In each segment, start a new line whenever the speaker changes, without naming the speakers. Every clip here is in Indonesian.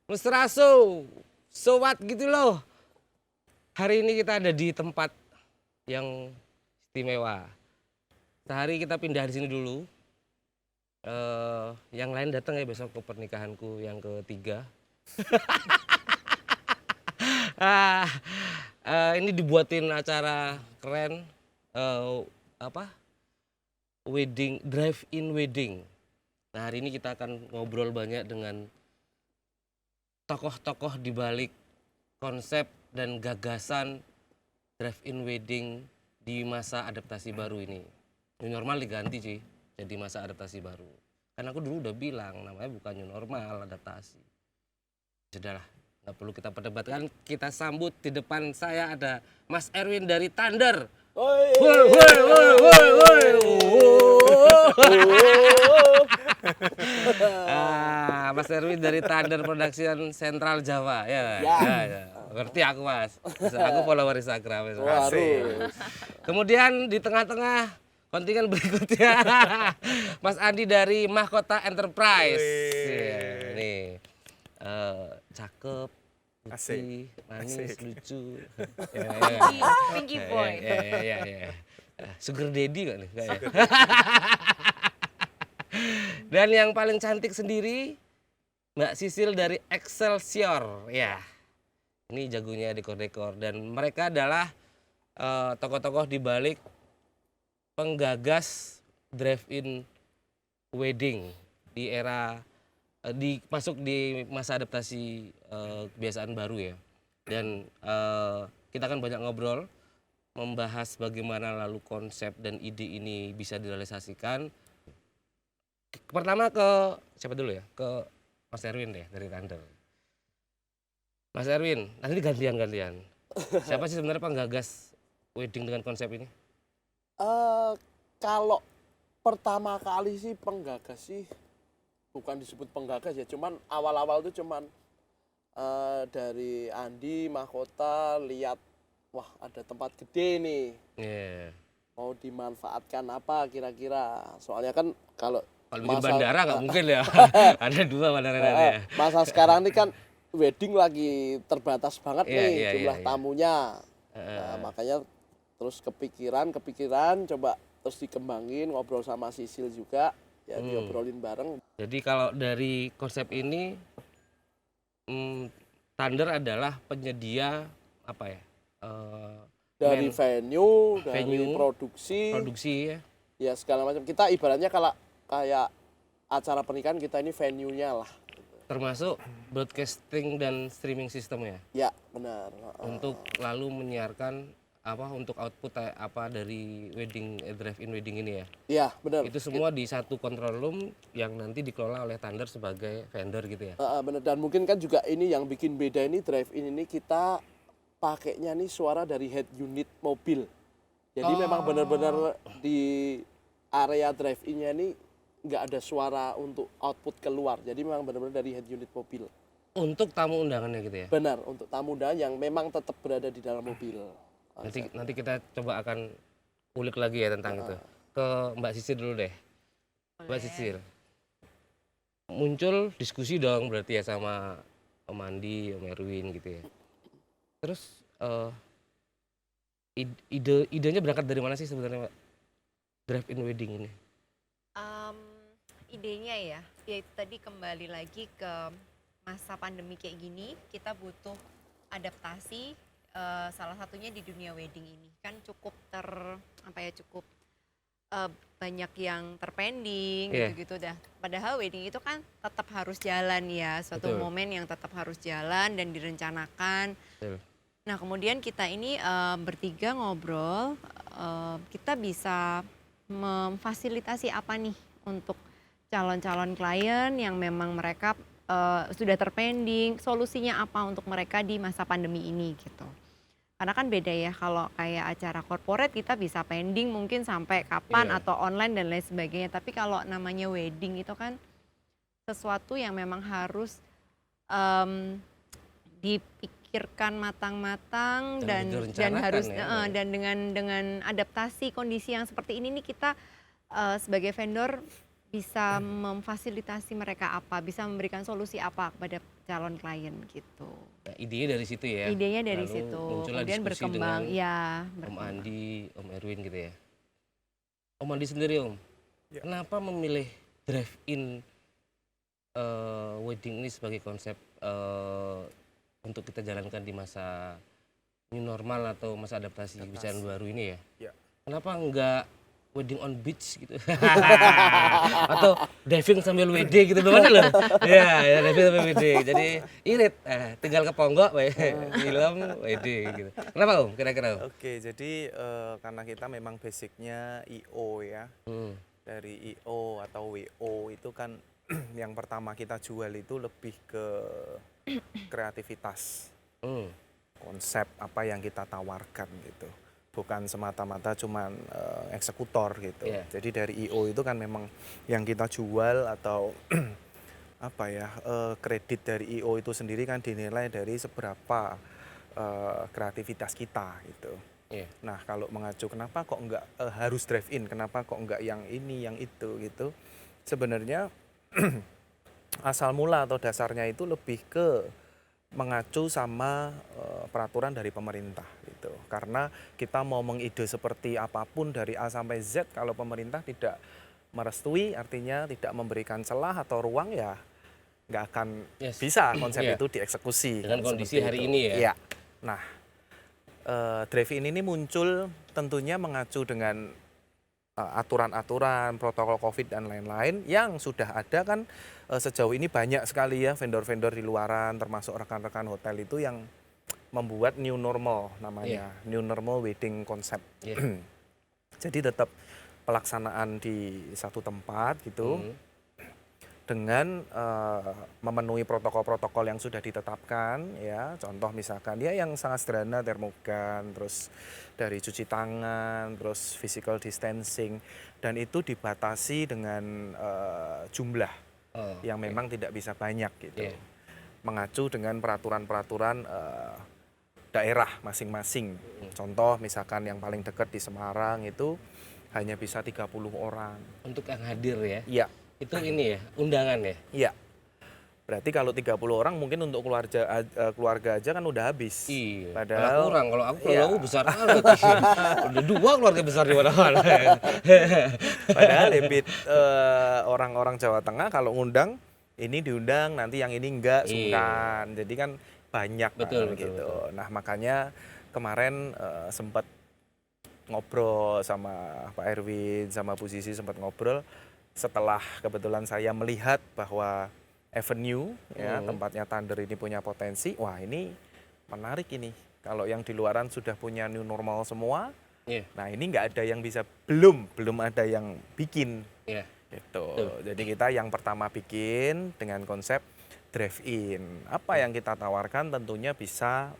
Mesra so what gitu loh. Hari ini kita ada di tempat yang istimewa. Sehari kita pindah di sini dulu. Yang lain datang ya besok ke pernikahanku yang ketiga. Ini dibuatin acara keren, wedding, drive-in wedding. Nah hari ini kita akan ngobrol banyak dengan tokoh-tokoh di balik konsep dan gagasan drive-in wedding di masa adaptasi baru ini. New normal diganti sih, jadi masa adaptasi baru. Kan aku dulu udah bilang namanya bukan new normal, adaptasi. Sudahlah, nggak perlu kita perdebatkan. Kita sambut di depan saya ada Mas Erwin dari Thunder. Mas Erwin dari Thunder Production Sentral Jawa. Ya. Ngerti aku Mas. Aku follower Instagram. Kemudian di tengah-tengah kontingen berikutnya Mas Andi dari Mahkota Enterprise. Nih. Cakep, putih, manis, lucu.
Pinky boy.
Ya. Sugar daddy kok nih. Dan yang paling cantik sendiri Mbak Sisil dari Excelsior. Ya. Ini jagonya dekor-dekor dan mereka adalah tokoh-tokoh di balik penggagas drive-in wedding di era masuk di masa adaptasi kebiasaan baru ya. Dan kita akan banyak ngobrol membahas bagaimana lalu konsep dan ide ini bisa direalisasikan. Pertama ke siapa dulu ya? Ke Mas Erwin deh dari Thunder. Mas Erwin, nanti gantian. Siapa sih sebenarnya penggagas wedding dengan konsep ini?
Kalau pertama kali sih penggagas sih bukan disebut penggagas ya, cuman awal-awal tuh cuman dari Andi Mahkota lihat wah ada tempat gede nih. Mau dimanfaatkan apa kira-kira? Soalnya kan kalau
di bandara nggak mungkin ya. Ada 2 bandara ya.
Masa sekarang ini kan wedding lagi terbatas banget nih jumlah tamunya. Nah, makanya terus kepikiran coba terus dikembangin, ngobrol sama Sisil juga ya, diobrolin bareng.
Jadi kalau dari konsep ini Thunder adalah penyedia apa ya?
Dari venue, dari
produksi
ya segala macam. Kita ibaratnya kalau kayak acara pernikahan kita ini venue-nya lah.
Termasuk broadcasting dan streaming system ya?
Ya, benar.
Untuk lalu menyiarkan untuk output apa dari drive-in wedding ini ya?
Iya, benar.
Itu semua di satu control room yang nanti dikelola oleh Thunder sebagai vendor gitu ya?
Benar, dan mungkin kan juga ini yang bikin beda ini drive-in ini kita pakainya nih suara dari head unit mobil. Jadi memang benar-benar di area drive-in-nya ini nggak ada suara untuk output keluar, jadi memang benar-benar dari head unit mobil.
Untuk tamu undangannya gitu ya?
Benar, untuk tamu undangan yang memang tetap berada di dalam mobil.
Nanti kita coba akan ulik lagi ya tentang itu. Ke Mbak Sisil dulu deh. Mbak Sisil, muncul diskusi dong berarti ya sama Om Andi, Om Erwin gitu ya. Terus idenya berangkat dari mana sih sebenarnya Mbak? Drive-in wedding ini?
Idenya ya itu tadi kembali lagi ke masa pandemi kayak gini, kita butuh adaptasi, salah satunya di dunia wedding ini kan cukup banyak yang terpending gitu dah. Padahal wedding itu kan tetap harus jalan ya, suatu momen yang tetap harus jalan dan direncanakan. Nah kemudian kita ini bertiga ngobrol, kita bisa memfasilitasi apa nih untuk calon-calon klien yang memang mereka sudah terpending, solusinya apa untuk mereka di masa pandemi ini gitu. Karena kan beda ya kalau kayak acara corporate kita bisa pending mungkin sampai kapan atau online dan lain sebagainya. Tapi kalau namanya wedding itu kan sesuatu yang memang harus dipikirkan matang-matang dan harus dan dengan adaptasi kondisi yang seperti ini nih kita sebagai vendor bisa memfasilitasi mereka apa, bisa memberikan solusi apa kepada calon klien gitu.
Nah, idenya dari situ ya.
Idenya dari
Lalu
situ,
muncullah
kemudian
diskusi
berkembang,
dengan
ya
Om
berkembang.
Andi, Om Erwin gitu ya. Om Andi sendiri Om,
Ya.
kenapa memilih drive-in wedding ini sebagai konsep untuk kita jalankan di masa new normal atau masa adaptasi kebiasaan baru ini ya?
Ya.
Kenapa enggak wedding on beach gitu? Atau diving sambil WD gitu, gimana loh? Ya, diving sambil WD. Jadi irit, tinggal ke Ponggok, film WD gitu. Kenapa Om? Kira-kira Om?
Oke, jadi karena kita memang basicnya IO ya.
Hmm.
Dari IO atau WO itu kan yang pertama kita jual itu lebih ke kreativitas,
Hmm.
konsep apa yang kita tawarkan gitu. Bukan semata-mata cuman eksekutor gitu.
Iya.
Jadi dari IO itu kan memang yang kita jual atau apa ya, kredit dari IO itu sendiri kan dinilai dari seberapa kreativitas kita gitu.
Iya.
Nah kalau mengacu kenapa kok enggak harus drive-in, kenapa kok enggak yang ini, yang itu gitu. Sebenarnya asal mula atau dasarnya itu lebih ke mengacu sama peraturan dari pemerintah gitu. Karena kita mau mengide seperti apapun dari A sampai Z, kalau pemerintah tidak merestui, artinya tidak memberikan celah atau ruang, ya nggak akan
Yes.
bisa konsep
Iya.
itu dieksekusi.
Dengan
kan,
kondisi
seperti
hari
itu.
ini ya?
Iya. Nah, drive-in ini muncul tentunya mengacu dengan aturan-aturan, protokol COVID dan lain-lain yang sudah ada kan. Sejauh ini banyak sekali ya vendor-vendor di luaran, termasuk rekan-rekan hotel itu yang membuat new normal namanya, new normal wedding concept.
Iya.
Jadi tetap pelaksanaan di satu tempat gitu,
Hmm.
dengan memenuhi protokol-protokol yang sudah ditetapkan ya. Contoh misalkan ya yang sangat sederhana, termogan, terus dari cuci tangan, terus physical distancing, dan itu dibatasi dengan jumlah
Oh,
yang
oke.
memang tidak bisa banyak gitu.
Iya.
Mengacu dengan peraturan-peraturan daerah masing-masing. Contoh misalkan yang paling dekat di Semarang itu hanya bisa 30 orang.
Untuk yang hadir ya,
Iya,
itu ini ya, undangan ya?
iya. Berarti kalau 30 orang mungkin untuk keluarga aja kan udah habis.
Iya.
Padahal
Malah kurang, kalau aku
iya.
besar banget. Udah 2 keluarga besar di mana-mana.
Padahal habit orang-orang Jawa Tengah kalau ngundang ini diundang, nanti yang ini enggak,
Iya.
sungkan. Jadi kan banyak
Betul, betul,
gitu.
betul.
Nah makanya kemarin sempat ngobrol sama Pak Erwin, sama Bu Sisi sempat ngobrol setelah kebetulan saya melihat bahwa Avenue ya, tempatnya Thunder ini punya potensi. Wah ini menarik ini. Kalau yang di luaran sudah punya new normal semua,
Iya.
nah ini nggak ada yang bisa, belum ada yang bikin
Iya.
gitu.
Betul.
Jadi kita yang pertama bikin dengan konsep drive-in. Apa yang kita tawarkan tentunya bisa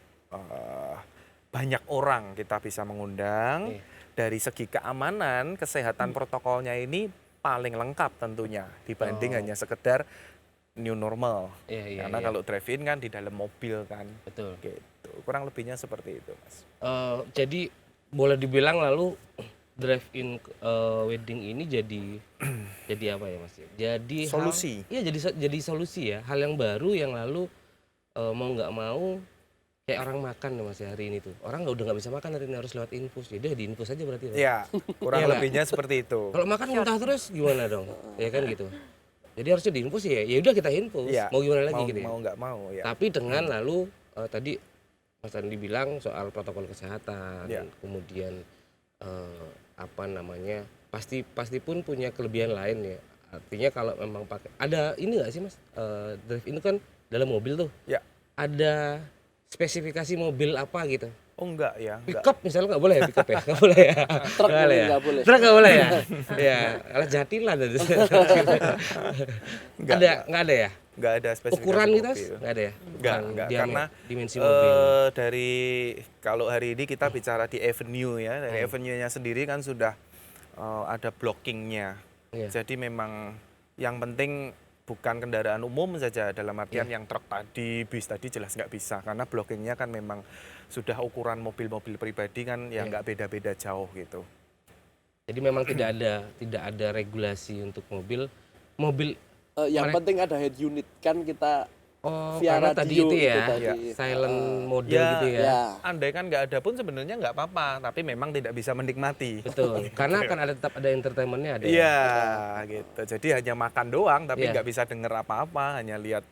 banyak orang kita bisa mengundang.
Iya.
Dari segi keamanan, kesehatan protokolnya ini paling lengkap tentunya dibanding
Oh.
hanya sekedar new normal.
Iya, iya,
Karena
iya.
kalau drive-in kan di dalam mobil kan.
Betul.
Gitu. Kurang lebihnya seperti itu, Mas.
Jadi boleh dibilang lalu drive-in wedding ini jadi apa ya Mas? Jadi
Solusi.
Iya, jadi solusi ya. Hal yang baru yang lalu mau nggak mau kayak orang makan ya Mas ya, hari ini tuh. Orang udah nggak bisa makan hari ini, harus lewat infus. Jadi diinfus aja berarti. Mas.
Ya, kurang
Iya nggak?
lebihnya seperti itu.
Kalau makan muntah terus gimana dong? Ya kan gitu. Jadi harusnya diinfus ya. Ya udah kita infus.
Iya,
Mau gimana lagi
mau,
gitu ya.
mau nggak mau ya.
Tapi dengan lalu tadi Mas Andi bilang soal protokol kesehatan,
Ya.
kemudian apa namanya, pasti pun punya kelebihan lain ya. Artinya kalau memang pakai, ada ini nggak sih Mas, drive ini kan dalam mobil tuh,
Ya.
ada spesifikasi mobil apa gitu.
Oh enggak ya, enggak.
Pickup misalnya nggak boleh ya, pickup ya, nggak boleh ya.
Truk
Nggak
mungkin
ya.
nggak boleh.
Truk nggak boleh ya. Ya, alah jatilah.
Enggak,
Nggak ada ya.
enggak ada spesifikasi
Ukuran gitu Mas?
mobil.
Nggak ada ya.
Enggak,
Bukan
enggak.
diameter,
Karena
dimensi mobil.
dari kalau hari ini kita bicara di Avenue ya, dari Avenue-nya sendiri kan sudah ada blockingnya.
Iya.
Jadi memang yang penting bukan kendaraan umum saja, dalam artian yang truk tadi, bis tadi jelas nggak bisa, karena blockingnya kan memang sudah ukuran mobil-mobil pribadi kan yang nggak beda-beda jauh gitu.
Jadi memang tidak ada regulasi untuk mobil mobil.
Yang penting ada head unit kan kita via
Karena tadi
radio
itu ya,
tadi.
silent mode
Ya,
gitu ya.
Ya.
andai kan nggak ada pun sebenarnya nggak apa-apa, tapi memang tidak bisa menikmati.
Betul. Karena kan tetap ada entertainmentnya ada.
Iya, gitu. Jadi hanya makan doang, tapi
Iya.
nggak bisa denger apa-apa, hanya lihat.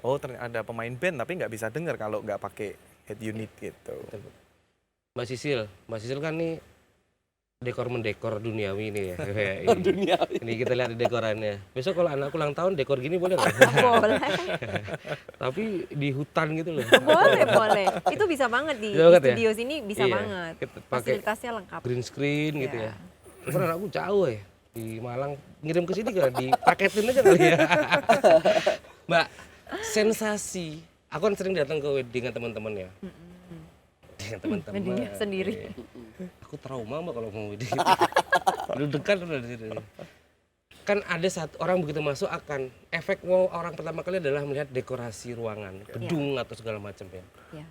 Oh, ternyata ada pemain band, tapi nggak bisa denger kalau nggak pakai head unit gitu.
Mbak Sisil kan nih dekor-mendekor duniawi ini ya.
Dunia.
Ini kita lihat di dekorannya. Besok kalau anakku ulang tahun dekor gini boleh nggak?
Boleh,
Tapi di hutan gitu loh.
boleh. Itu bisa banget di
Bisa banget ya?
studio sini bisa
Iya,
banget.
kita pakai
Fasilitasnya lengkap.
Green screen gitu
Iya.
ya. Cuman anakku jauh ya. Di Malang ngirim ke sini kan dipaketin aja kali ya. Mbak, sensasi. Aku kan sering datang ke weddingan teman-teman ya. Dengan teman-teman.
weddingnya sendiri.
Iya. Aku trauma Mbak kalau mau wedding. Deg-degan udah di situ. Kan ada satu orang begitu masuk akan efek wow orang pertama kali adalah melihat dekorasi ruangan, gedung atau segala macam ya.
Iya.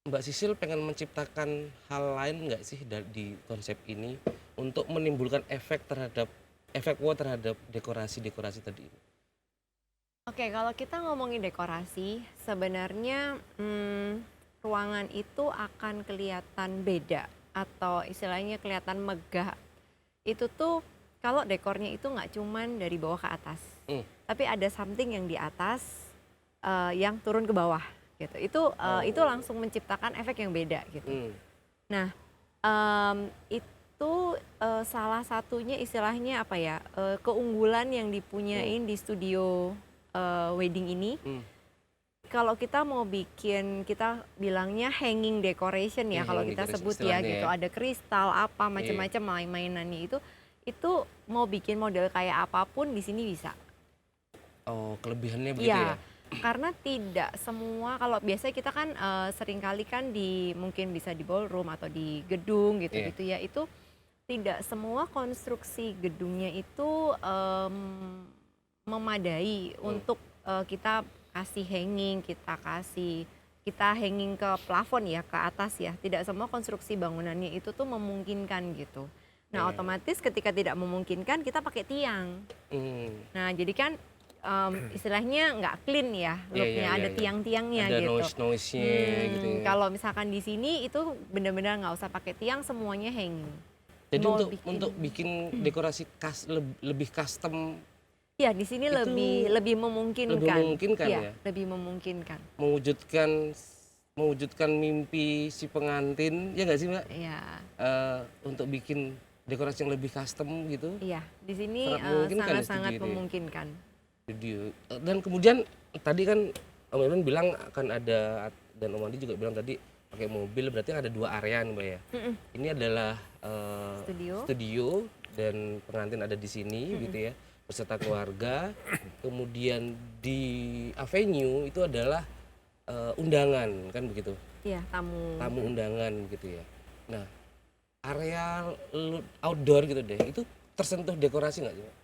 Mbak Sisil pengen menciptakan hal lain nggak sih di konsep ini untuk menimbulkan efek wow terhadap dekorasi tadi?
Oke, kalau kita ngomongin dekorasi, sebenarnya ruangan itu akan kelihatan beda atau istilahnya kelihatan megah. Itu tuh kalau dekornya itu nggak cuman dari bawah ke atas, tapi ada something yang di atas yang turun ke bawah gitu. Itu langsung menciptakan efek yang beda gitu. Nah, itu salah satunya istilahnya apa ya, keunggulan yang dipunyain di studio wedding ini. Kalau kita mau bikin, kita bilangnya hanging decoration ya, kalau kita sebut ya gitu, ada kristal apa macam-macam mainannya itu mau bikin model kayak apapun di sini bisa.
Oh, kelebihannya begitu ya?
Karena tidak semua, kalau biasanya kita kan seringkali kan mungkin bisa di ballroom atau di gedung gitu ya, itu tidak semua konstruksi gedungnya itu memadai untuk kita kasih hanging, kita hanging ke plafon ya, ke atas ya. Tidak semua konstruksi bangunannya itu tuh memungkinkan gitu. Nah, otomatis ketika tidak memungkinkan kita pakai tiang. Nah, jadi kan istilahnya nggak clean ya looknya, ada tiang-tiangnya
ada
gitu.
Ada noise-nya gitu ya.
Kalau misalkan di sini itu benar-benar nggak usah pakai tiang, semuanya hanging.
Jadi untuk bikin dekorasi lebih custom.
Ya, di sini lebih memungkinkan.
Lebih memungkinkan ya.
Lebih memungkinkan.
Mewujudkan mimpi si pengantin, ya nggak sih Mbak?
Iya.
Untuk bikin dekorasi yang lebih custom gitu.
Iya, di sini sangat-sangat memungkinkan.
Studio. Dan kemudian tadi kan Om Irwin bilang akan ada, dan Om Andi juga bilang tadi pakai mobil, berarti ada 2 area nih Mbak ya. Ini adalah studio dan pengantin ada di sini gitu ya, beserta keluarga. Kemudian di avenue itu adalah undangan kan begitu.
Iya,
tamu undangan gitu ya. Nah, area outdoor gitu deh, itu tersentuh dekorasi nggak sih Mbak?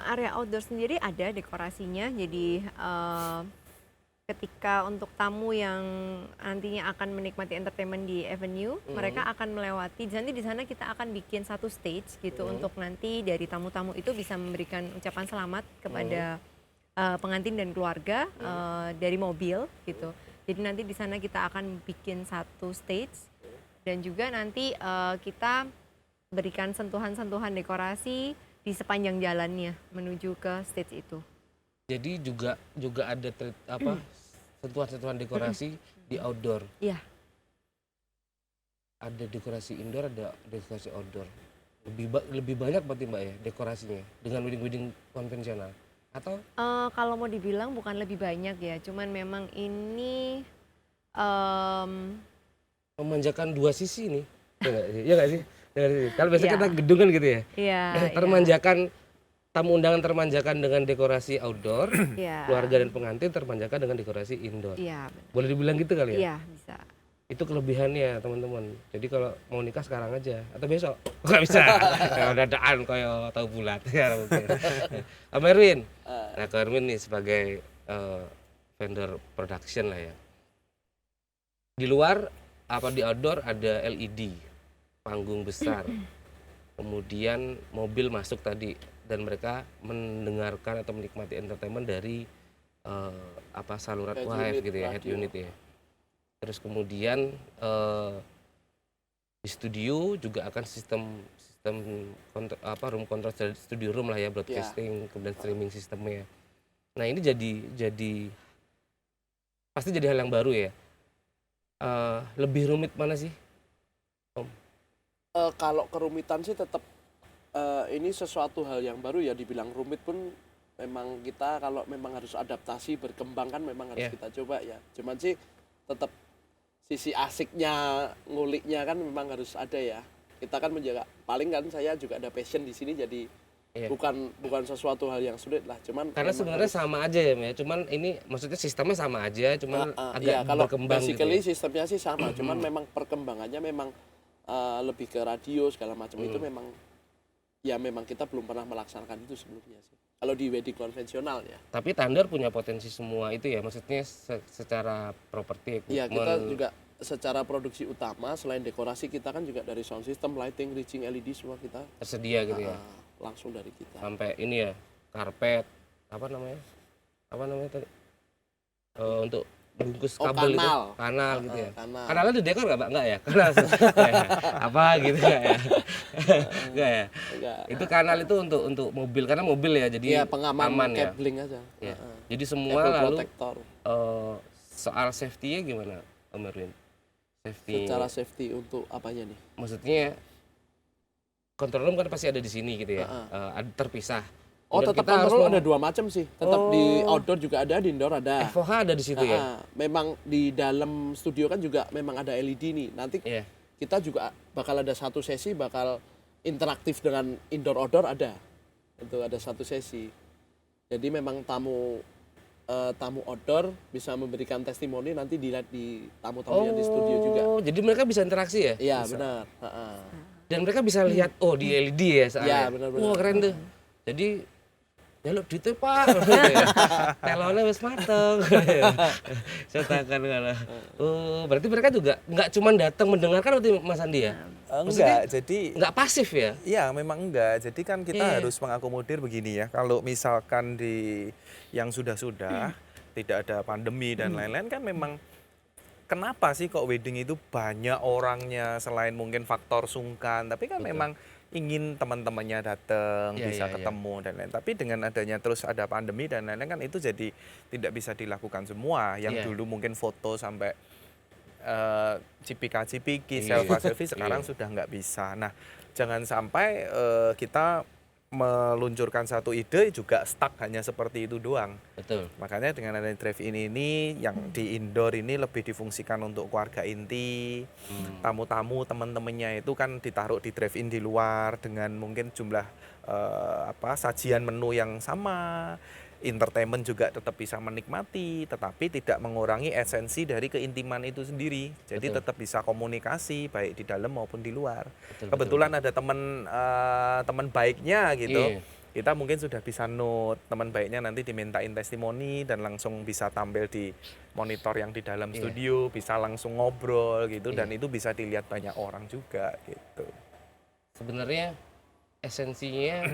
Area outdoor sendiri ada dekorasinya, jadi ketika untuk tamu yang nantinya akan menikmati entertainment di avenue, mereka akan melewati, nanti di sana kita akan bikin satu stage gitu untuk nanti dari tamu-tamu itu bisa memberikan ucapan selamat kepada pengantin dan keluarga dari mobil gitu. Jadi nanti di sana kita akan bikin satu stage dan juga nanti kita berikan sentuhan-sentuhan dekorasi di sepanjang jalannya menuju ke stage itu.
Jadi juga ada sentuhan-sentuhan dekorasi di outdoor.
Iya.
Ada dekorasi indoor, ada dekorasi outdoor. Lebih banyak berarti Mbak ya dekorasinya dengan wedding konvensional. Atau
kalau mau dibilang bukan lebih banyak ya, cuman memang ini
memanjakan 2 sisi nih. Iya nggak sih? Kalau biasanya kita gedung kan gitu ya.
Iya.
Termanjakan, tamu undangan termanjakan dengan dekorasi outdoor,
Iya.
keluarga dan pengantin termanjakan dengan dekorasi indoor.
Iya, benar.
Boleh dibilang gitu kali ya?
Iya, bisa.
Itu kelebihannya teman-teman. Jadi kalau mau nikah sekarang aja atau besok nggak bisa. Dadaan kayak tahu bulat ya mungkin. Om Erwin. Nah, Om Erwin nih sebagai vendor production lah ya. Di luar apa di outdoor ada LED, panggung besar. kemudian mobil masuk tadi dan mereka mendengarkan atau menikmati entertainment dari saluran
Head
WiFi
unit
gitu ya, head
radio.
unit ya. Terus kemudian di studio juga akan sistem room control, studio room lah ya, broadcasting, kemudian streaming sistemnya. Nah ini jadi pasti jadi hal yang baru ya. Lebih rumit mana sih?
Kalau kerumitan sih tetap ini sesuatu hal yang baru ya, dibilang rumit pun memang kita kalau memang harus adaptasi berkembang kan memang harus kita coba ya. Cuman sih tetap sisi asiknya nguliknya kan memang harus ada ya. Kita kan menjaga, paling kan saya juga ada passion di sini, jadi bukan sesuatu hal yang sulit lah. Cuman
karena sebenarnya sama aja ya, cuman ini maksudnya sistemnya sama aja, cuman agak
kalau
berkembang
basically
gitu ya.
sistemnya sih sama, cuman memang perkembangannya memang lebih ke radio segala macam itu memang kita belum pernah melaksanakan itu sebelumnya sih. Kalau di wedding konvensional ya.
Tapi Thunder punya potensi semua itu ya, maksudnya secara properti.
Iya, kita juga secara produksi utama selain dekorasi kita kan juga dari sound system, lighting, reaching LED semua kita
tersedia gitu ya.
Langsung dari kita.
Sampai ini ya, karpet, apa namanya tadi? Untuk bungkus kabel kanal gitu ya. Kanalnya di dekor nggak, Pak? Nggak ya? Kanal apa gitu nggak ya? Nggak ya? Itu kanal itu untuk mobil, karena mobil ya, jadi
pengaman
ya.
Cabling aja.
Ya. Jadi semua
Cable
lalu
protector.
soal safety-nya gimana, Om Erwin?
Secara safety untuk apanya nih?
Maksudnya control room kan pasti ada di sini gitu ya, terpisah.
Oh, tetap control ada dua macam sih. Tetap di outdoor juga ada, di indoor ada.
FOH ada di situ ya.
Memang di dalam studio kan juga memang ada LED nih. Nanti kita juga bakal ada satu sesi bakal interaktif dengan indoor outdoor ada. Itu ada satu sesi. Jadi memang tamu outdoor bisa memberikan testimoni, nanti dilihat di tamu-tamunya di studio juga.
Oh, jadi mereka bisa interaksi ya?
Iya, benar.
Dan mereka bisa lihat di LED ya soalnya.
Iya, benar-benar.
Wah, keren tuh. Jadi jaluk duitnya Pak, telonnya wis mateng. Saya takkan kalau. Oh, berarti mereka juga nggak cuma datang mendengarkan waktu Mas Andi ya?
Enggak, jadi
nggak pasif ya?
Iya, memang enggak. Jadi kan kita harus mengakomodir begini ya. Kalau misalkan di yang sudah tidak ada pandemi dan lain-lain kan memang kenapa sih kok wedding itu banyak orangnya selain mungkin faktor sungkan, tapi kan memang ingin teman-temannya datang, bisa ketemu dan lain. Tapi dengan adanya terus ada pandemi dan lain-lain kan itu jadi tidak bisa dilakukan semua. Yang dulu mungkin foto sampai cipika-cipiki, selfie sekarang sudah nggak bisa. Nah, jangan sampai kita meluncurkan satu ide juga stuck hanya seperti itu doang.
Betul.
Makanya dengan adanya drive-in ini yang di indoor ini lebih difungsikan untuk keluarga inti, tamu-tamu teman-temannya itu kan ditaruh di drive-in di luar dengan mungkin jumlah sajian menu yang sama. Entertainment juga tetap bisa menikmati, tetapi tidak mengurangi esensi dari keintiman itu sendiri. Jadi tetap bisa komunikasi baik di dalam maupun di luar. Kebetulan ada teman baiknya gitu. Kita mungkin sudah bisa note teman baiknya, nanti dimintain testimoni dan langsung bisa tampil di monitor yang di dalam studio, bisa langsung ngobrol gitu, dan itu bisa dilihat banyak orang juga gitu.
Sebenarnya esensinya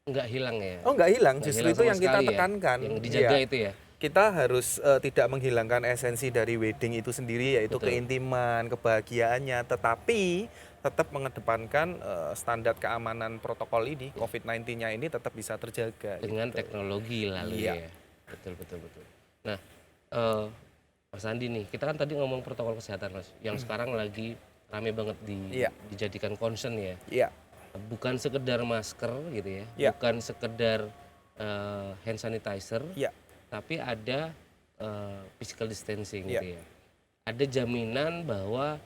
nggak hilang ya?
Oh, nggak hilang, justru itu yang kita
sekali
tekankan.
Yang dijaga itu ya?
Kita harus tidak menghilangkan esensi dari wedding itu sendiri, yaitu keintiman, kebahagiaannya, tetapi tetap mengedepankan standar keamanan protokol ini, COVID-19-nya ini tetap bisa terjaga.
Dengan
gitu.
teknologi lalu ya? Betul. Nah, Mas Andi nih, kita kan tadi ngomong protokol kesehatan Mas, yang sekarang lagi rame banget dijadikan concern ya?
Iya.
Bukan sekedar masker gitu ya, bukan sekedar hand sanitizer, tapi ada physical distancing gitu ya. Ada jaminan bahwa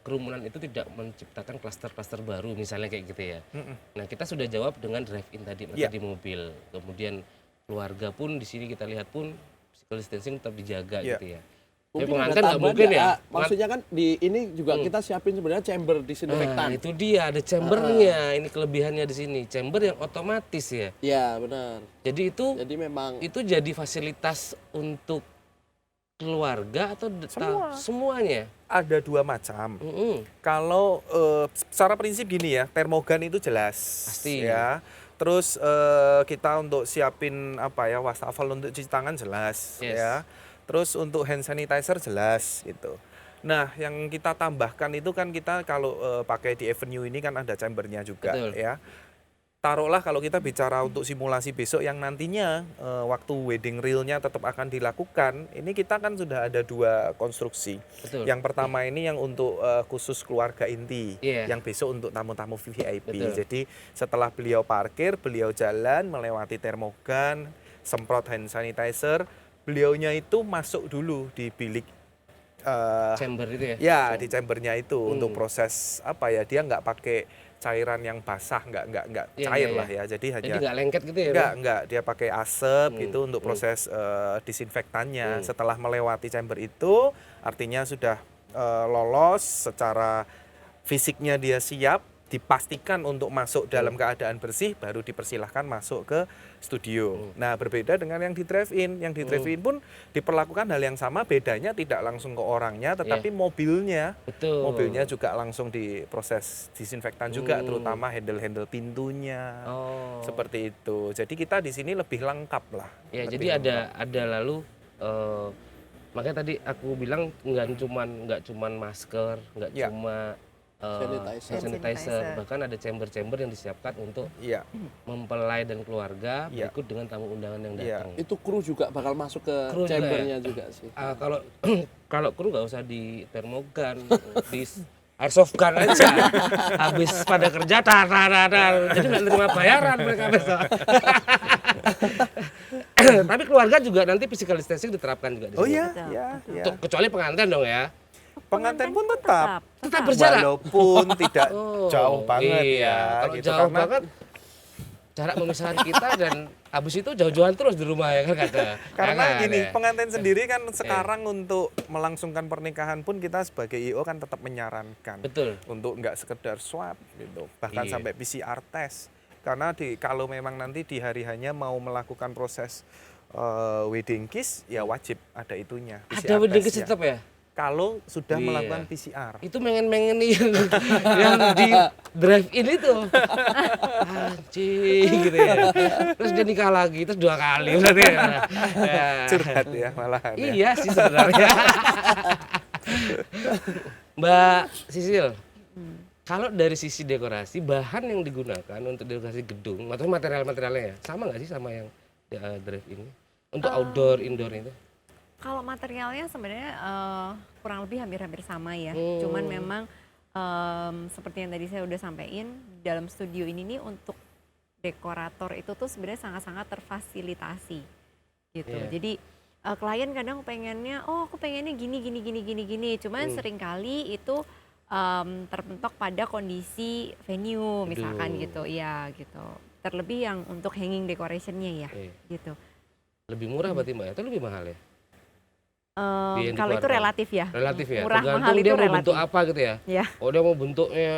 kerumunan itu tidak menciptakan klaster-klaster baru misalnya kayak gitu ya. Nah, kita sudah jawab dengan drive-in tadi di mobil. Kemudian keluarga pun di sini kita lihat pun physical distancing tetap dijaga gitu ya.
Pengantin nggak mungkin ya. Maksudnya kan di ini juga kita siapin sebenarnya chamber disinfektan.
Nah, itu dia ada chambernya. Ini kelebihannya di sini. Chamber yang otomatis ya.
Iya, benar.
Jadi
memang
itu jadi fasilitas untuk keluarga atau
Semua.
semuanya?
Ada 2 macam.
Mm-mm.
Kalau secara prinsip gini ya, termogan itu jelas,
Pasti.
ya. Terus kita untuk siapin apa ya, wastafel untuk cuci tangan jelas,
Yes.
ya. Terus untuk hand sanitizer jelas gitu. Nah, yang kita tambahkan itu kan kita kalau pakai di Avenue ini kan ada chambernya juga,
Betul.
ya. Taruhlah kalau kita bicara untuk simulasi besok yang nantinya waktu wedding reel-nya tetap akan dilakukan, ini kita kan sudah ada 2 konstruksi.
Betul.
Yang pertama ini yang untuk khusus keluarga inti,
Iya.
yang besok untuk tamu-tamu VIP.
Betul.
Jadi setelah beliau parkir, beliau jalan melewati termogan, semprot hand sanitizer, beliaunya itu masuk dulu di bilik
Chamber itu ya?
ya di chambernya itu untuk
Hmm.
proses apa ya, dia nggak pakai cairan yang basah, nggak
Iya,
cair
iya,
lah
iya.
ya, jadi
Jadi
hanya
nggak lengket gitu ya?
enggak, dia pakai asap gitu untuk
Hmm.
proses disinfektannya.
Hmm.
Setelah melewati chamber itu, artinya sudah lolos secara fisiknya, dia siap, dipastikan untuk masuk dalam keadaan bersih, baru dipersilahkan masuk ke studio. Nah, berbeda dengan yang di drive-in. Yang di drive-in pun diperlakukan hal yang sama, bedanya tidak langsung ke orangnya, tetapi mobilnya
Betul.
mobilnya juga langsung diproses disinfektan juga,
Hmm.
terutama handle-handle pintunya.
Oh.
Seperti itu. Jadi kita di sini lebih lengkap lah.
Ya,
Lebih
jadi ada lalu makanya tadi aku bilang nggak cuman masker, nggak
Ya.
cuma
Sanitizer.
hand sanitizer, bahkan ada chamber-chamber yang disiapkan untuk
Iya,
mempelai dan keluarga
Ya.
berikut dengan tamu undangan yang
Ya.
datang.
Itu kru juga bakal masuk ke
Kru juga
chambernya juga sih.
Kalau kalau kru nggak usah di termogan, di airsoft gun aja. Habis pada kerja tar. Jadi nggak terima bayaran mereka besok. Tapi keluarga juga nanti physical distancing diterapkan juga di
oh
sini.
iya,
Betul,
ya,
betul.
ya.
Kecuali pengantin dong ya.
Pengantin pun tetap,
Tetap berjarak.
walaupun tidak
Oh,
jauh banget
iya.
ya.
Kalau
gitu.
jauh
Karena
banget jarak memisahkan kita dan habis itu jauh-jauhan terus di rumah ya kan kata.
karena
Jangan,
gini,
ya.
pengantin sendiri kan sekarang untuk melangsungkan pernikahan pun kita sebagai IO kan tetap menyarankan
Betul.
untuk nggak sekedar swab gitu, bahkan
Iya.
sampai PCR test. Karena kalau memang nanti di hari hanya mau melakukan proses wedding kiss, ya wajib ada itunya.
Ada wedding kiss
testnya.
tetap ya?
Kalau sudah
Iya.
melakukan PCR.
Itu mengen-mengen yang di drive in itu. Anjing gitu ya. Terus dia nikah lagi, terus 2 kali berarti ya. Ya.
Curhat ya malahan ya.
Iya sih sebenarnya. Mbak Sisil, kalau dari sisi dekorasi, bahan yang digunakan untuk dekorasi gedung atau material-materialnya ya, sama nggak sih sama yang drive ini? Untuk outdoor, indoor itu?
Kalau materialnya sebenarnya kurang lebih hampir-hampir sama ya.
Hmm.
Cuman memang seperti yang tadi saya udah sampaikan, dalam studio ini nih untuk dekorator itu tuh sebenarnya sangat-sangat terfasilitasi gitu.
Iya.
Jadi klien kadang pengennya, oh aku pengennya gini. Cuman seringkali itu terpentok pada kondisi venue misalkan
Aduh.
gitu. Iya gitu. Terlebih yang untuk hanging decorationnya ya
Iya.
gitu.
Lebih murah berarti Mbak ya? Atau lebih mahal ya? Yang
Kalau itu
dikeluarkan.
relatif ya.
Relatif ya?
Murah
Tergantung
mahal
dia
itu
mau
relatif.
bentuk apa gitu ya?
Ya.
Oh dia mau bentuknya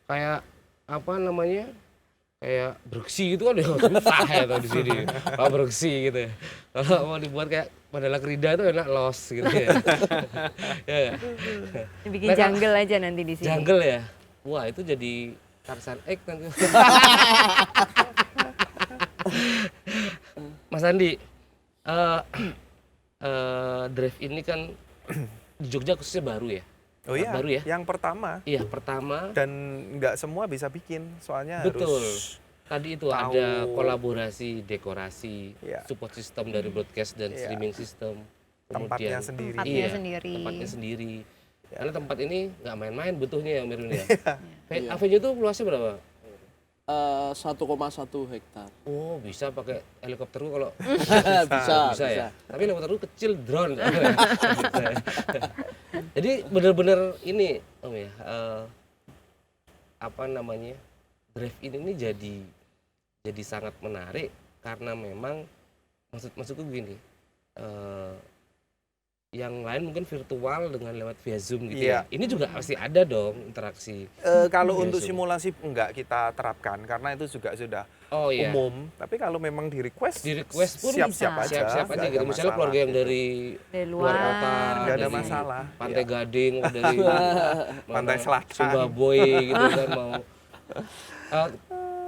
kayak apa namanya? Kayak bersih gitu kan ya susah ya tuh di sini. Kalau bersih gitu ya. Kalau mau dibuat kayak Mandala Krida itu enak los gitu ya. Ya nggak?
Bikin
Nah,
jungle aja nanti di sini.
Jungle ya. Wah, itu jadi Tarzan Egg nanti. Mas Andi, drive ini kan di Jogja khususnya baru ya?
Oh iya,
Baru ya?
yang pertama.
Iya, pertama.
Dan nggak semua bisa bikin, soalnya
Betul.
harus
Tadi itu
tahu.
ada kolaborasi, dekorasi,
Iya.
support system dari broadcast dan
Iya.
streaming system.
tempatnya
Kemudian
sendiri.
Tempatnya
Iya,
sendiri.
tempatnya sendiri. Karena tempat ini nggak main-main butuhnya ya Mirun ya.
Iya.
Avenue itu luasnya berapa?
1,1 hektar.
Oh, bisa pakai helikopterku kalau
bisa
ya. Tapi helikopterku kecil drone. Jadi benar-benar ini Om ya, apa namanya? Drive-in ini jadi sangat menarik karena memang maksudku gini. yang lain mungkin virtual dengan lewat via Zoom gitu
Iya.
ya. Ini juga pasti ada dong interaksi.
Kalau
Via
untuk
Zoom.
simulasi enggak kita terapkan karena itu juga sudah
Oh iya.
umum. Tapi kalau memang di request
Pun
siap-siap
bisa.
aja.
siap-siap aja
nggak
gitu.
ada
Misalnya
masalah
keluarga yang
gitu.
dari
Dari
luar
luar,
kota,
Nggak ada
dari
masalah,
Pantai
iya.
Gading, dari
Pantai
mana,
Selatan.
Sumbaboy gitu kan mau.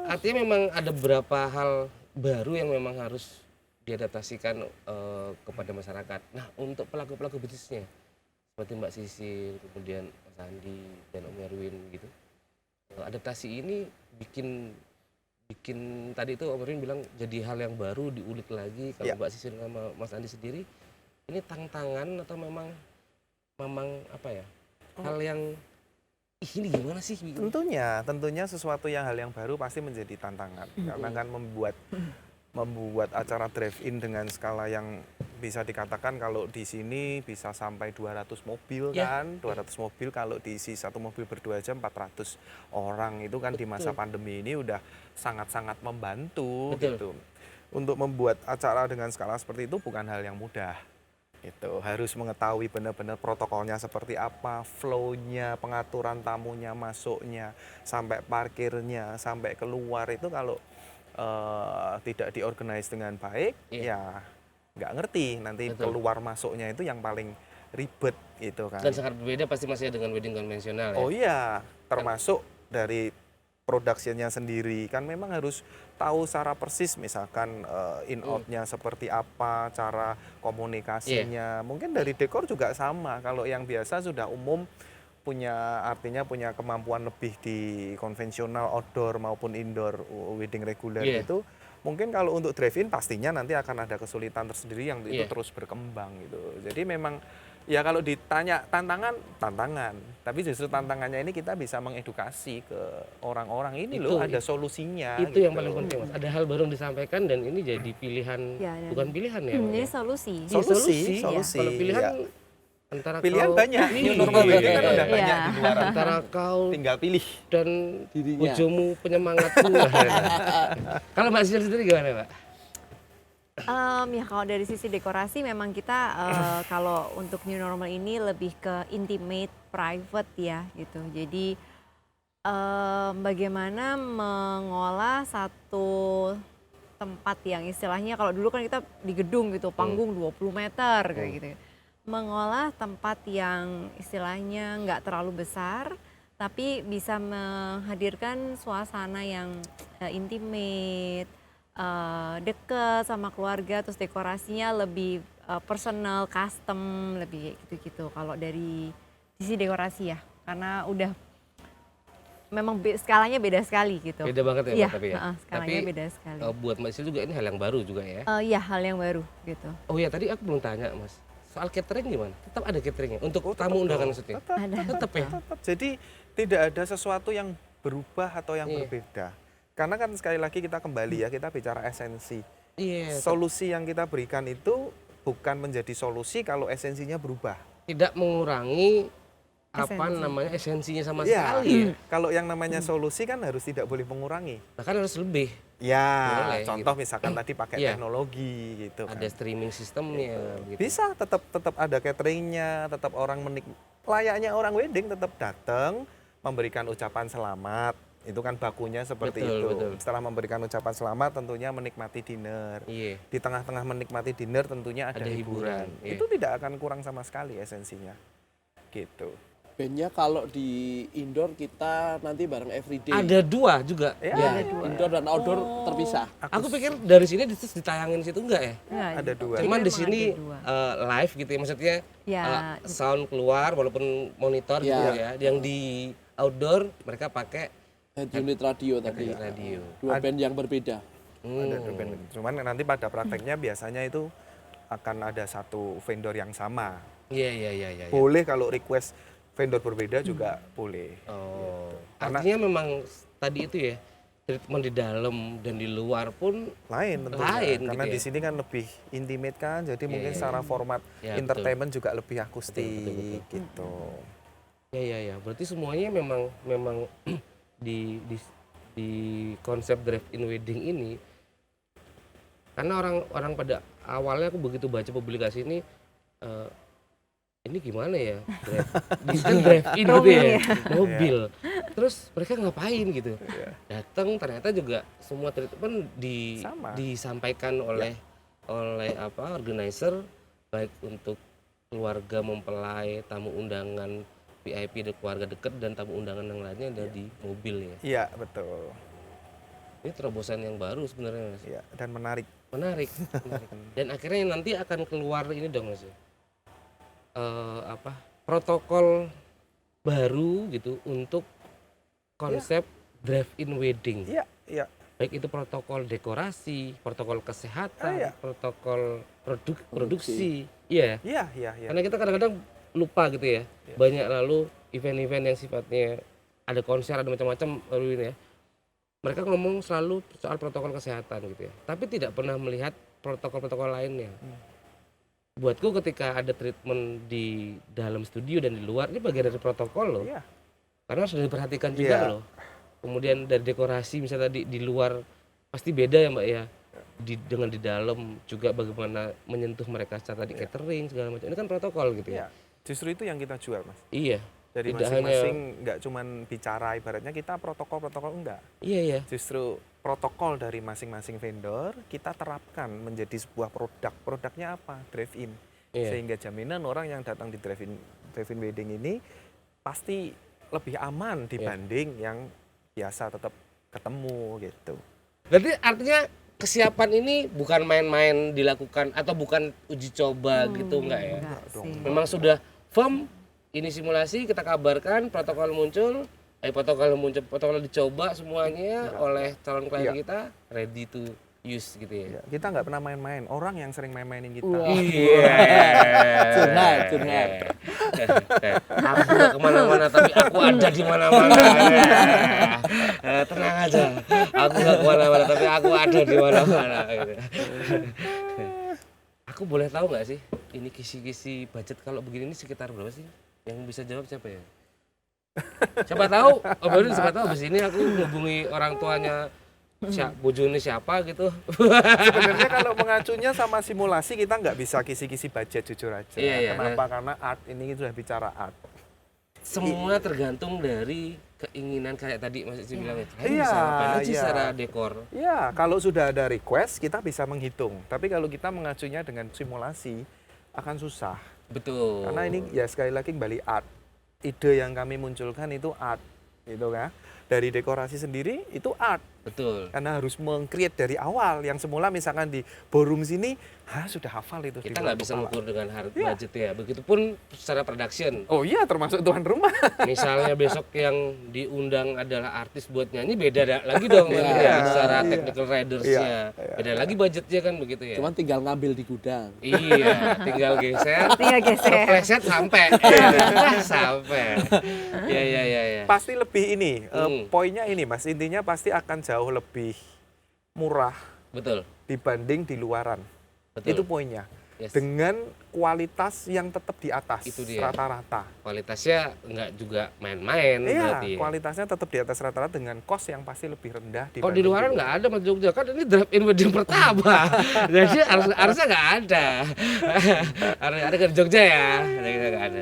Artinya memang ada beberapa hal baru yang memang harus diadaptasikan kepada masyarakat. Nah, untuk pelaku-pelaku bisnisnya seperti Mbak Sisil, kemudian Mas Andi dan Om Erwin gitu. Adaptasi ini bikin tadi itu Om Erwin bilang jadi hal yang baru, diulik lagi. Kalau
Ya.
Mbak Sisil sama Mas Andi sendiri, ini tantangan atau memang apa ya? Hal yang ini gimana sih? Gitu.
Tentunya sesuatu hal yang baru pasti menjadi tantangan karena kan membuat acara drive-in dengan skala yang bisa dikatakan kalau di sini bisa sampai 200 mobil
Ya.
kan, 200 mobil kalau diisi satu mobil berdua jam 400 orang itu kan di masa pandemi ini udah sangat-sangat membantu
Betul.
gitu. Untuk membuat acara dengan skala seperti itu bukan hal yang mudah. Itu harus mengetahui benar-benar protokolnya seperti apa, flow-nya, pengaturan tamunya, masuknya, sampai parkirnya, sampai keluar itu kalau tidak diorganize dengan baik, ya nggak ngerti nanti
Betul.
keluar masuknya itu yang paling ribet gitu kan.
Dan sangat berbeda pasti masih dengan wedding konvensional ya.
Oh iya, termasuk dari produksinya sendiri kan memang harus tahu secara persis misalkan in out-nya seperti apa, cara komunikasinya. Mungkin dari dekor juga sama. Kalau yang biasa sudah umum artinya punya kemampuan lebih di konvensional outdoor maupun indoor wedding reguler itu. Mungkin kalau untuk drive-in pastinya nanti akan ada kesulitan tersendiri yang itu terus berkembang gitu. Jadi memang ya kalau ditanya tantangan, tapi justru tantangannya ini kita bisa mengedukasi ke orang-orang ini loh ada solusinya.
Itu
gitu.
yang paling penting Mas. Ada hal baru yang disampaikan dan ini jadi pilihan,
Ya, dan-
bukan pilihan ya. Mas,
Jadi
ya?
solusi.
Iya,
Solusi.
Kalau pilihan
Iya.
antara
Pilihan
kau,
banyak.
Iya.
New normal wedding kan udah
Iya.
banyak di luar.
antara kau
Tinggal pilih.
dan
Dirinya.
bojomu penyemangatku. Kalau Mbak Sisil sendiri gimana Mbak?
Ya kalau dari sisi dekorasi memang kita kalau untuk new normal ini lebih ke intimate, private ya gitu. Jadi bagaimana mengolah satu tempat yang istilahnya kalau dulu kan kita di gedung gitu, panggung 20 meter kayak gitu. Mengolah tempat yang istilahnya nggak terlalu besar, tapi bisa menghadirkan suasana yang intimate, deket sama keluarga, terus dekorasinya lebih personal, custom, lebih gitu-gitu. Kalau dari sisi dekorasi ya, karena udah memang skalanya beda sekali gitu.
Beda banget ya
Iya,
Mbak tapi ya.
skalanya beda sekali.
Buat Mbak Sisil juga ini hal yang baru juga ya.
Iya, hal yang baru gitu.
Oh ya tadi aku belum tanya Mas. Soal catering gimana? Tetap ada cateringnya untuk tamu undangan maksudnya? Tetap ya.
Tetap. Jadi tidak ada sesuatu yang berubah atau yang
Iya.
berbeda. Karena kan sekali lagi kita kembali ya, kita bicara esensi.
Iya.
Solusi yang kita berikan itu bukan menjadi solusi kalau esensinya berubah.
Tidak mengurangi esensinya sama sekali ya.
Kalau yang namanya solusi kan harus tidak boleh mengurangi.
Bahkan harus lebih.
Ya,
Boleh,
contoh misalkan tadi pakai
Iya.
teknologi gitu kan.
Ada streaming sistemnya gitu.
Bisa tetap ada cateringnya, tetap orang layaknya orang wedding tetap datang memberikan ucapan selamat. Itu kan bakunya seperti
Betul,
itu.
betul.
Setelah memberikan ucapan selamat tentunya menikmati dinner.
Iya.
Di tengah-tengah menikmati dinner tentunya ada
Ada hiburan,
hiburan.
iya.
Itu tidak akan kurang sama sekali esensinya. Gitu.
Bandnya kalau di indoor kita nanti bareng everyday.
Ada dua juga.
Ya,
Ya, indoor dan outdoor terpisah.
Aku pikir dari sini terus ditayangin situ enggak ya?
Nggak,
Ada dua.
jadi
Cuman di
memang
sini
ada dua.
live gitu ya, maksudnya
Ya.
Sound keluar walaupun monitor gitu
Ya.
ya. Yang di outdoor mereka pakai
Head unit radio tadi.
radio.
Dua band yang berbeda.
Ada dua band. Cuman nanti pada prakteknya biasanya itu akan ada satu vendor yang sama.
Iya.
Boleh kalau request vendor berbeda juga boleh.
Oh.
Karena-
Artinya memang tadi itu ya, treatment di dalam dan di luar pun
Lain tentunya.
Lain
Karena
gitu
di
ya.
sini kan lebih intimate kan, jadi mungkin secara format
Ya,
entertainment juga lebih akustik
Betul.
gitu.
ya. Berarti semuanya memang di konsep drive-in wedding ini, karena orang pada awalnya aku begitu baca publikasi ini ini gimana ya, kan drive-in gitu ya, mobil. Terus mereka ngapain gitu? Datang ternyata juga semua treatment
Sama.
disampaikan oleh organizer, baik untuk keluarga mempelai, tamu undangan VIP dan keluarga dekat dan tamu undangan yang lainnya ada di mobil ya.
Iya, betul.
Ini terobosan yang baru sebenarnya Mas.
Iya, dan menarik.
Menarik. Dan akhirnya nanti akan keluar ini dong Mas. Protokol baru gitu untuk konsep drive-in wedding.
Iya, iya.
Baik itu protokol dekorasi, protokol kesehatan, protokol produksi. Iya.
Iya, iya, iya.
Karena kita kadang-kadang lupa gitu ya. Banyak lalu event-event yang sifatnya ada konser, ada macam-macam lalu ini ya. Mereka ngomong selalu soal protokol kesehatan gitu ya. Tapi tidak pernah melihat protokol-protokol lainnya. Buatku ketika ada treatment di dalam studio dan di luar, ini bagian dari protokol loh.
Iya.
Karena sudah diperhatikan juga
Iya.
loh. Kemudian dari dekorasi misalnya tadi di luar pasti beda ya Mbak ya. Dengan di dalam juga bagaimana menyentuh mereka secara tadi catering segala macam. Ini kan protokol gitu ya.
Iya. Justru itu yang kita jual, Mas.
Iya.
Jadi
Tidak
masing-masing nggak cuman bicara, ibaratnya kita protokol-protokol enggak.
Iya.
Justru protokol dari masing-masing vendor kita terapkan menjadi sebuah produk. Produknya apa? Drive-in.
Iya.
Sehingga jaminan orang yang datang di drive-in wedding ini pasti lebih aman dibanding yang biasa tetap ketemu gitu.
Berarti artinya kesiapan ini bukan main-main dilakukan atau bukan uji coba gitu enggak ya?
Enggak sih.
Memang sudah firm, ini simulasi, kita kabarkan, protokol muncul, protokol dicoba semuanya oleh calon klien kita, ready to use gitu ya.
Ya, kita nggak pernah main-main. Orang yang sering main-mainin kita.
Wah.
Iya.
Curhat.
Aku nggak kemana-mana, tapi aku ada di mana-mana. Tenang aja, aku nggak kemana-mana, tapi aku ada di mana-mana. Gitu. Aku boleh tahu nggak sih, ini kisi-kisi budget kalau begini ini sekitar berapa sih? Yang bisa jawab siapa ya? Siapa tahu, siapa tahu abis ini aku hubungi orang tuanya bojone siapa gitu.
Sebenarnya kalau mengacunya sama simulasi kita nggak bisa kisi-kisi budget jujur aja.
Iya.
Kenapa? Karena art ini sudah bicara art.
Semua tergantung dari keinginan kayak tadi Mas Ici bilang ya.
Iya,
Bisa ngapain aja
iya.
secara dekor.
Ya, kalau sudah ada request kita bisa menghitung. Tapi kalau kita mengacunya dengan simulasi akan susah.
Betul.
Karena ini ya sekali lagi kembali art. Ide yang kami munculkan itu art, gitu kan. Dari dekorasi sendiri itu art.
Betul.
Karena harus meng-create dari awal. Yang semula misalkan di ballroom sini, sudah hafal itu.
Kita
di
nggak
luar
bisa
kepala.
mengukur dengan budget ya. Begitupun secara production.
Oh iya, termasuk tuan rumah.
Misalnya besok yang diundang adalah artis buat nyanyi, beda lagi dong
Iya,
ya, secara
iya.
technical ridersnya.
Iya,
Beda lagi budgetnya kan begitu ya.
Cuman tinggal ngambil di gudang.
Iya, tinggal geser.
Tinggal geser.
Kepleset sampai. Sampai. Ya.
Pasti lebih ini,
Hmm.
poinnya ini Mas, intinya pasti akan jauh lebih murah
Betul.
dibanding di luaran.
Betul.
Itu poinnya.
Yes.
Dengan kualitas yang tetap di atas
Itu dia.
rata-rata.
Kualitasnya nggak juga main-main
Iya,
berarti. Ya.
kualitasnya tetap di atas rata-rata dengan cost yang pasti lebih rendah
Kalau di
dibanding
luaran nggak ada Mas Jogja, kan ini drive-in wedding pertama. Jadi harusnya nggak ada. Harusnya ada di Jogja ya, nggak ada.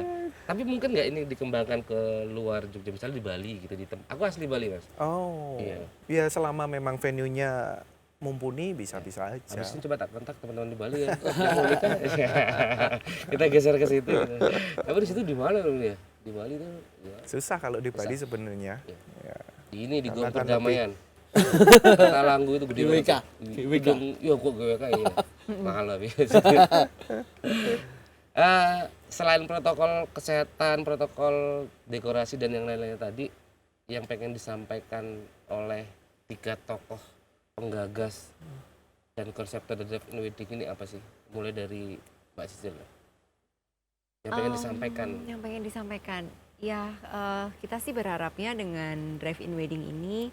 Tapi mungkin nggak ini dikembangkan ke luar Jogja, misalnya di Bali gitu. Aku asli Bali Mas.
Oh.
Iya.
Ya selama memang venue-nya mumpuni bisa-bisa aja.
Habis ini coba tak kontak teman-teman di Bali ya. Yang mau nikah. Kita geser ke situ. Tapi di situ di mana dulu ya? Di Bali tuh ya.
Susah kalau di Bali sebenarnya. Ya.
Di ini di Gor
Karena kan
Perdamaian. Talanggu itu gede
GWK.
banget.
GWK.
Iya kok GWK iya. Mahal tapi. Selain protokol kesehatan, protokol dekorasi dan yang lain-lainnya tadi, yang pengen disampaikan oleh 3 tokoh penggagas dan konseptor drive-in wedding ini apa sih? Mulai dari Mbak Sisil. Yang pengen disampaikan.
Yang pengen disampaikan, ya kita sih berharapnya dengan drive-in wedding ini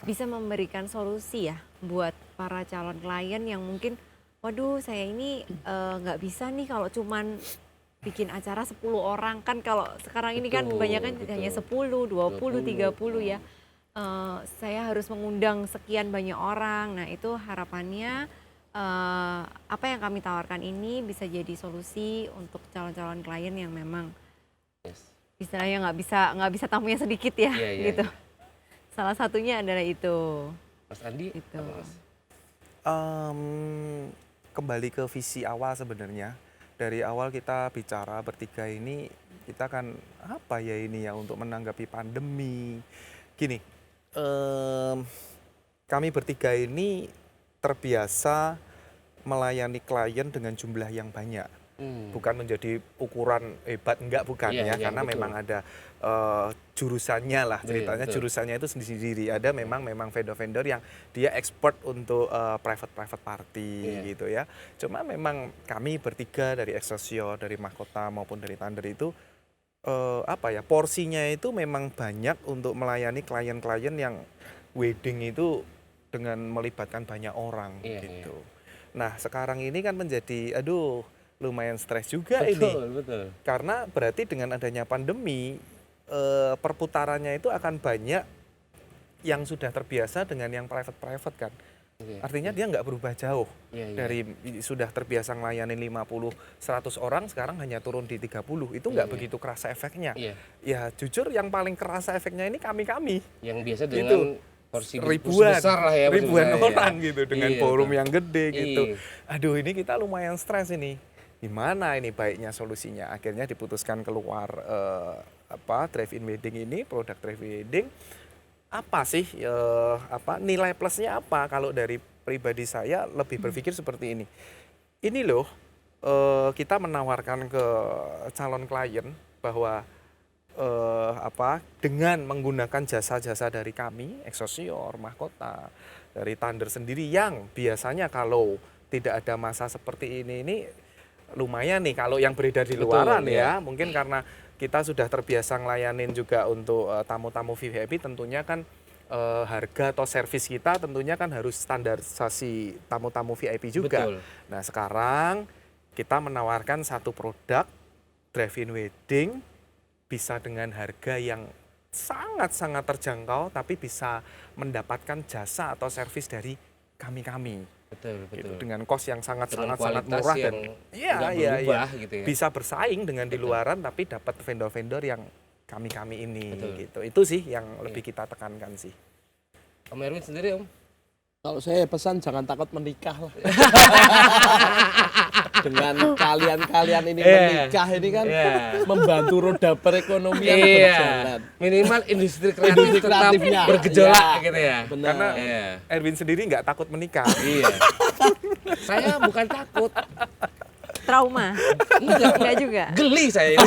bisa memberikan solusi ya buat para calon klien yang mungkin, waduh saya ini nggak bisa nih kalau cuman bikin acara 10 orang kan, kalau sekarang ini kan
Betul,
kebanyakan
betul.
hanya 10, 20, 30 ya. Saya harus mengundang sekian banyak orang. Nah itu harapannya apa yang kami tawarkan ini bisa jadi solusi untuk calon-calon klien yang memang istilahnya nggak bisa tamunya sedikit ya, gitu. Salah satunya adalah itu.
Mas Andi,
Itu.
apa, Mas?
Kembali ke visi awal sebenarnya. Dari awal kita bicara bertiga ini, kita kan apa ya ini ya untuk menanggapi pandemi. Gini, kami bertiga ini terbiasa melayani klien dengan jumlah yang banyak. Bukan menjadi ukuran hebat, enggak, bukan ya, karena
betul.
memang ada jurusannya lah ceritanya.
Betul.
Jurusannya itu sendiri-sendiri. Ada memang vendor-vendor yang dia expert untuk private party gitu ya. Cuma memang kami bertiga dari Excelsior, dari Mahkota maupun dari Thunder itu porsinya itu memang banyak untuk melayani klien-klien yang wedding itu dengan melibatkan banyak orang gitu. Nah, sekarang ini kan menjadi lumayan stres juga ini.
Betul.
Karena berarti dengan adanya pandemi, perputarannya itu akan banyak yang sudah terbiasa dengan yang private kan. Artinya dia nggak berubah jauh. Dari sudah terbiasa ngelayanin 50-100 orang, sekarang hanya turun di 30. Itu nggak begitu kerasa efeknya. Ya jujur yang paling kerasa efeknya ini kami-kami.
Yang biasa dengan
Gitu.
porsi
ribuan
besar lah ya,
ribuan
besar
orang
ya.
gitu dengan forum
betul.
yang gede gitu.
Iya.
Aduh, ini kita lumayan stres ini. Gimana ini baiknya solusinya? Akhirnya diputuskan keluar drive-in wedding ini, produk drive-in wedding. Apa sih nilai plusnya apa? Kalau dari pribadi saya lebih berpikir seperti ini. Ini loh kita menawarkan ke calon klien bahwa dengan menggunakan jasa-jasa dari kami, Excelsior, Mahkota, dari Thunder sendiri yang biasanya kalau tidak ada masa seperti ini lumayan nih kalau yang beredar di luaran ya. Mungkin karena kita sudah terbiasa ngelayanin juga untuk tamu-tamu VIP, tentunya kan harga atau servis kita tentunya kan harus standarisasi tamu-tamu VIP juga.
Betul.
Nah, sekarang kita menawarkan satu produk drive-in wedding bisa dengan harga yang sangat-sangat terjangkau, tapi bisa mendapatkan jasa atau servis dari kami-kami.
Betul.
Gitu, dengan kos yang sangat
Dengan
murah
kualitas
dan
yang nggak berubah gitu ya.
bisa bersaing dengan di luaran, tapi dapat vendor-vendor yang kami ini gitu. Itu sih yang lebih kita tekankan sih.
Om Erwin sendiri, Om?
Kalau saya pesan jangan takut menikah lah. Dengan kalian ini menikah ini kan membantu roda perekonomian berjalan.
Minimal industri kreatif tetap bergejolak gitu ya.
Benar.
Karena Erwin sendiri nggak takut menikah.
Iya. Saya bukan takut,
Trauma? Enggak juga.
geli saya.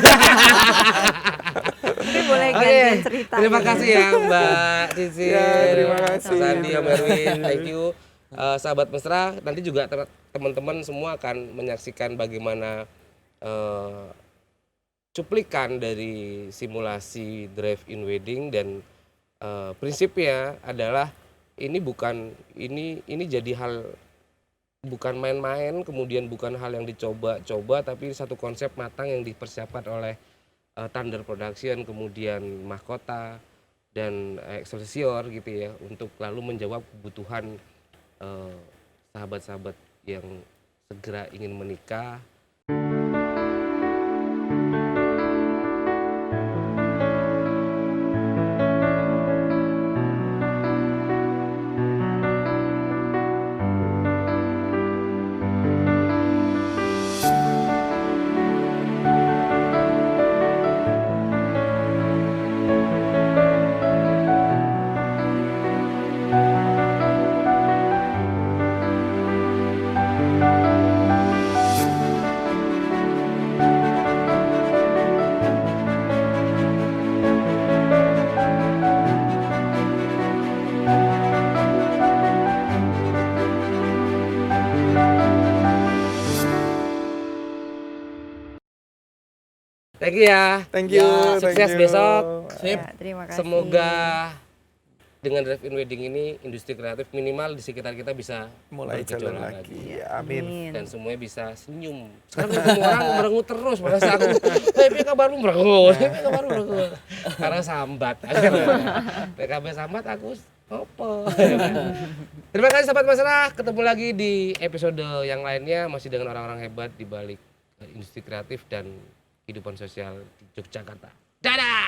Ini boleh gantian cerita.
Terima kasih ya Mbak Cici.
Terima kasih.
Mas Andi, Om Erwin, thank you. Sahabat Mesra, nanti juga teman-teman semua akan menyaksikan bagaimana cuplikan dari simulasi drive-in wedding dan prinsipnya adalah ini jadi hal bukan main-main, kemudian bukan hal yang dicoba-coba, tapi satu konsep matang yang dipersiapkan oleh Thunder Production, kemudian Mahkota dan Excelsior gitu ya, untuk lalu menjawab kebutuhan sahabat-sahabat yang segera ingin menikah. Thank you ya.
Thank you.
Ya, sukses besok.
Ya, terima kasih.
Semoga dengan drive-in wedding ini industri kreatif minimal di sekitar kita bisa
Mulai jalan
bergejolak
lagi. Ya, amin.
dan semuanya bisa senyum. Sekarang semua orang merengut terus, pada saat aku, PK baru merengut, PK baru merengut. Karena sambat. PKB sambat aku apa? Terima kasih sahabat Mesra, ketemu lagi di episode yang lainnya masih dengan orang-orang hebat di balik industri kreatif dan kehidupan sosial di Yogyakarta. Dadah.